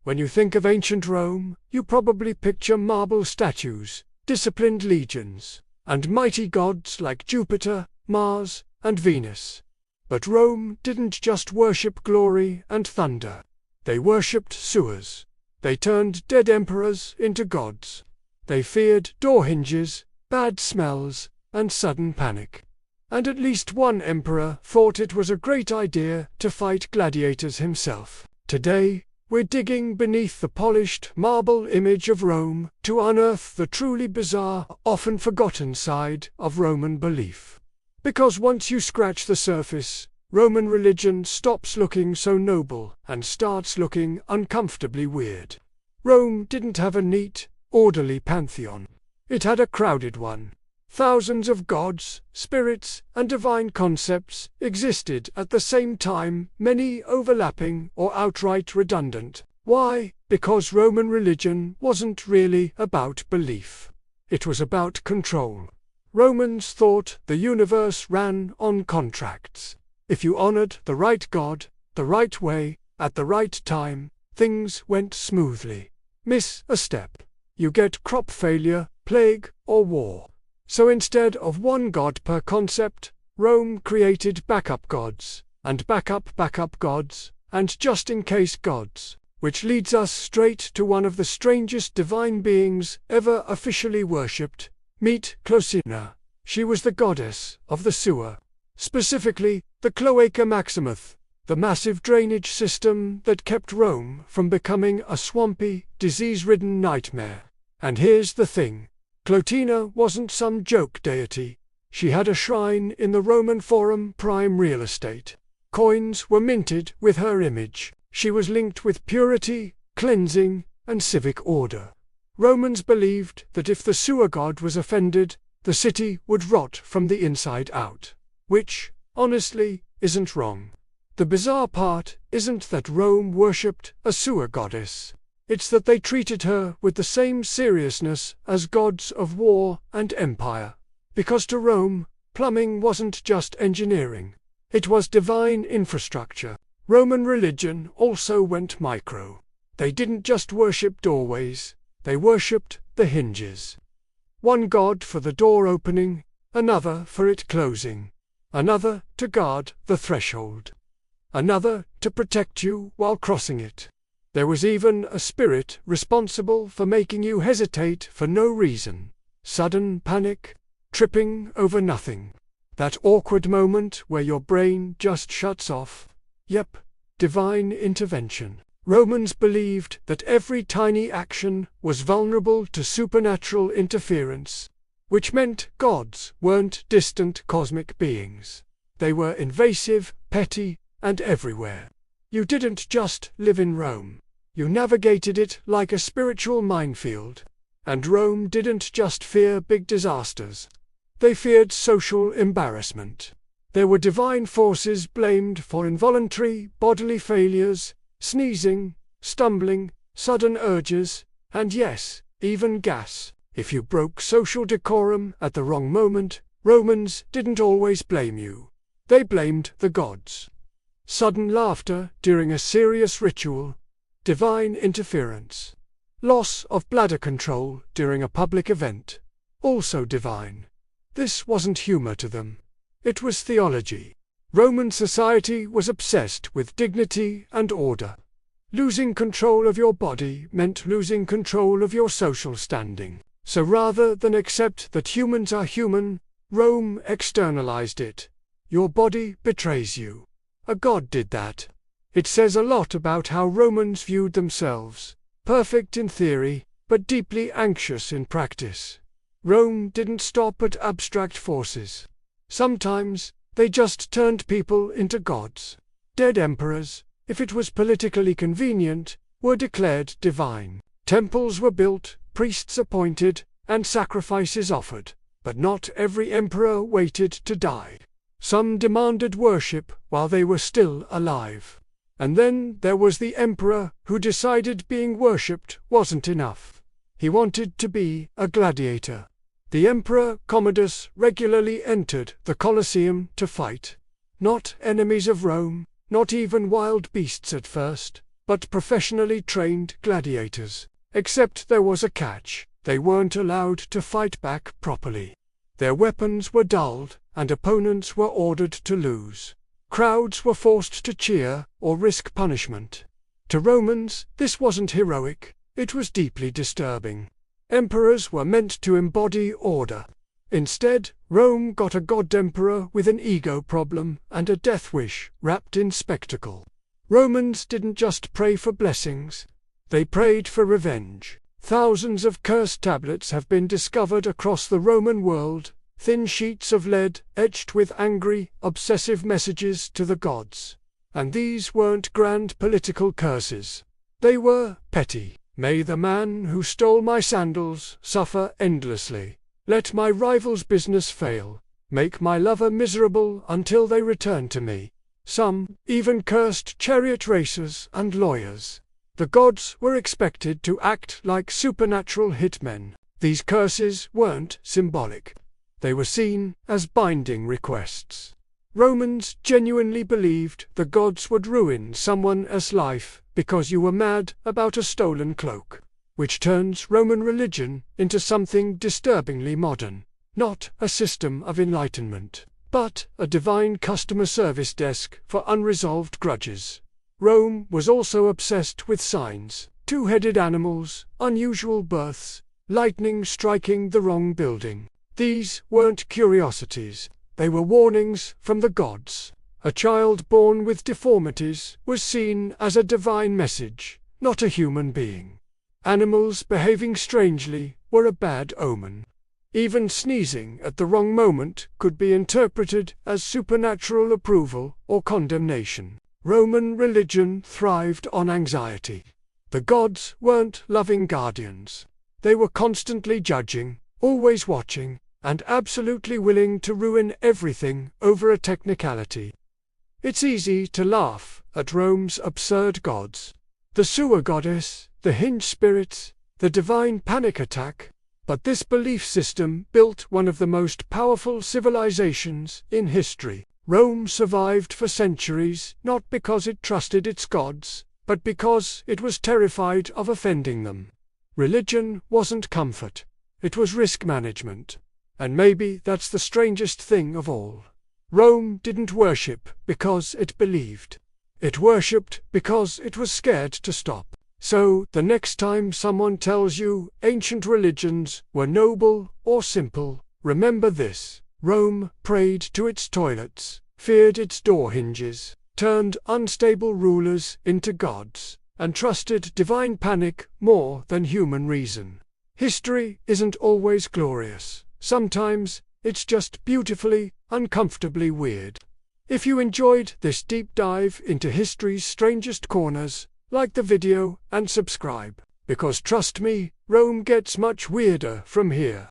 When you think of ancient Rome, you probably picture marble statues, disciplined legions, and mighty gods like Jupiter, Mars, and Venus. But Rome didn't just worship glory and thunder. They worshipped sewers. They turned dead emperors into gods. They feared door hinges, bad smells, and sudden panic. And at least one emperor thought it was a great idea to fight gladiators himself. Today, we're digging beneath the polished marble image of Rome to unearth the truly bizarre, often forgotten side of Roman belief. Because once you scratch the surface, Roman religion stops looking so noble and starts looking uncomfortably weird. Rome didn't have a neat, orderly pantheon. It had a crowded one. Thousands of gods, spirits, and divine concepts existed at the same time, many overlapping or outright redundant. Why? Because Roman religion wasn't really about belief. It was about control. Romans thought the universe ran on contracts. If you honored the right god, the right way, at the right time, things went smoothly. Miss a step, you get crop failure, plague, or war. So instead of one god per concept, Rome created backup gods, and backup gods, and just-in-case gods, which leads us straight to one of the strangest divine beings ever officially worshipped. Meet Clocina. She was the goddess of the sewer. Specifically, the Cloaca Maximus, the massive drainage system that kept Rome from becoming a swampy, disease-ridden nightmare. And here's the thing. Clotina wasn't some joke deity. She had a shrine in the Roman Forum prime real estate. Coins were minted with her image. She was linked with purity, cleansing, and civic order. Romans believed that if the sewer god was offended, the city would rot from the inside out. Which, honestly, isn't wrong. The bizarre part isn't that Rome worshipped a sewer goddess. It's that they treated her with the same seriousness as gods of war and empire. Because to Rome, plumbing wasn't just engineering. It was divine infrastructure. Roman religion also went micro. They didn't just worship doorways, they worshipped the hinges. One god for the door opening, another for it closing, another to guard the threshold, another to protect you while crossing it. There was even a spirit responsible for making you hesitate for no reason. Sudden panic, tripping over nothing. That awkward moment where your brain just shuts off. Yep, divine intervention. Romans believed that every tiny action was vulnerable to supernatural interference, which meant gods weren't distant cosmic beings. They were invasive, petty, and everywhere. You didn't just live in Rome. You navigated it like a spiritual minefield. And Rome didn't just fear big disasters. They feared social embarrassment. There were divine forces blamed for involuntary bodily failures, sneezing, stumbling, sudden urges, and yes, even gas. If you broke social decorum at the wrong moment, Romans didn't always blame you. They blamed the gods. Sudden laughter during a serious ritual, divine interference. Loss of bladder control during a public event, also divine. This wasn't humor to them. It was theology. Roman society was obsessed with dignity and order. Losing control of your body meant losing control of your social standing. So rather than accept that humans are human, Rome externalized it. Your body betrays you. A god did that. It says a lot about how Romans viewed themselves. Perfect in theory, but deeply anxious in practice. Rome didn't stop at abstract forces. Sometimes, they just turned people into gods. Dead emperors, if it was politically convenient, were declared divine. Temples were built, priests appointed, and sacrifices offered. But not every emperor waited to die. Some demanded worship while they were still alive. And then there was the emperor who decided being worshipped wasn't enough. He wanted to be a gladiator. The Emperor Commodus regularly entered the Colosseum to fight. Not enemies of Rome, not even wild beasts at first, but professionally trained gladiators. Except there was a catch: they weren't allowed to fight back properly. Their weapons were dulled, and opponents were ordered to lose. Crowds were forced to cheer or risk punishment. To Romans, this wasn't heroic, it was deeply disturbing. Emperors were meant to embody order. Instead, Rome got a god-emperor with an ego problem and a death wish wrapped in spectacle. Romans didn't just pray for blessings, they prayed for revenge. Thousands of cursed tablets have been discovered across the Roman world, thin sheets of lead etched with angry, obsessive messages to the gods. And these weren't grand political curses. They were petty. May the man who stole my sandals suffer endlessly. Let my rival's business fail. Make my lover miserable until they return to me. Some even cursed chariot racers and lawyers. The gods were expected to act like supernatural hitmen. These curses weren't symbolic. They were seen as binding requests. Romans genuinely believed the gods would ruin someone's life because you were mad about a stolen cloak, which turns Roman religion into something disturbingly modern. Not a system of enlightenment, but a divine customer service desk for unresolved grudges. Rome was also obsessed with signs: two-headed animals, unusual births, lightning striking the wrong building. These weren't curiosities, they were warnings from the gods. A child born with deformities was seen as a divine message, not a human being. Animals behaving strangely were a bad omen. Even sneezing at the wrong moment could be interpreted as supernatural approval or condemnation. Roman religion thrived on anxiety. The gods weren't loving guardians. They were constantly judging, always watching, and absolutely willing to ruin everything over a technicality. It's easy to laugh at Rome's absurd gods. The sewer goddess, the hinge spirits, the divine panic attack. But this belief system built one of the most powerful civilizations in history. Rome survived for centuries not because it trusted its gods, but because it was terrified of offending them. Religion wasn't comfort, it was risk management. And maybe that's the strangest thing of all. Rome didn't worship because it believed. It worshipped because it was scared to stop. So, the next time someone tells you ancient religions were noble or simple, remember this: Rome prayed to its toilets, feared its door hinges, turned unstable rulers into gods, and trusted divine panic more than human reason. History isn't always glorious. Sometimes it's just beautifully, uncomfortably weird. If you enjoyed this deep dive into history's strangest corners, like the video and subscribe, because trust me, Rome gets much weirder from here.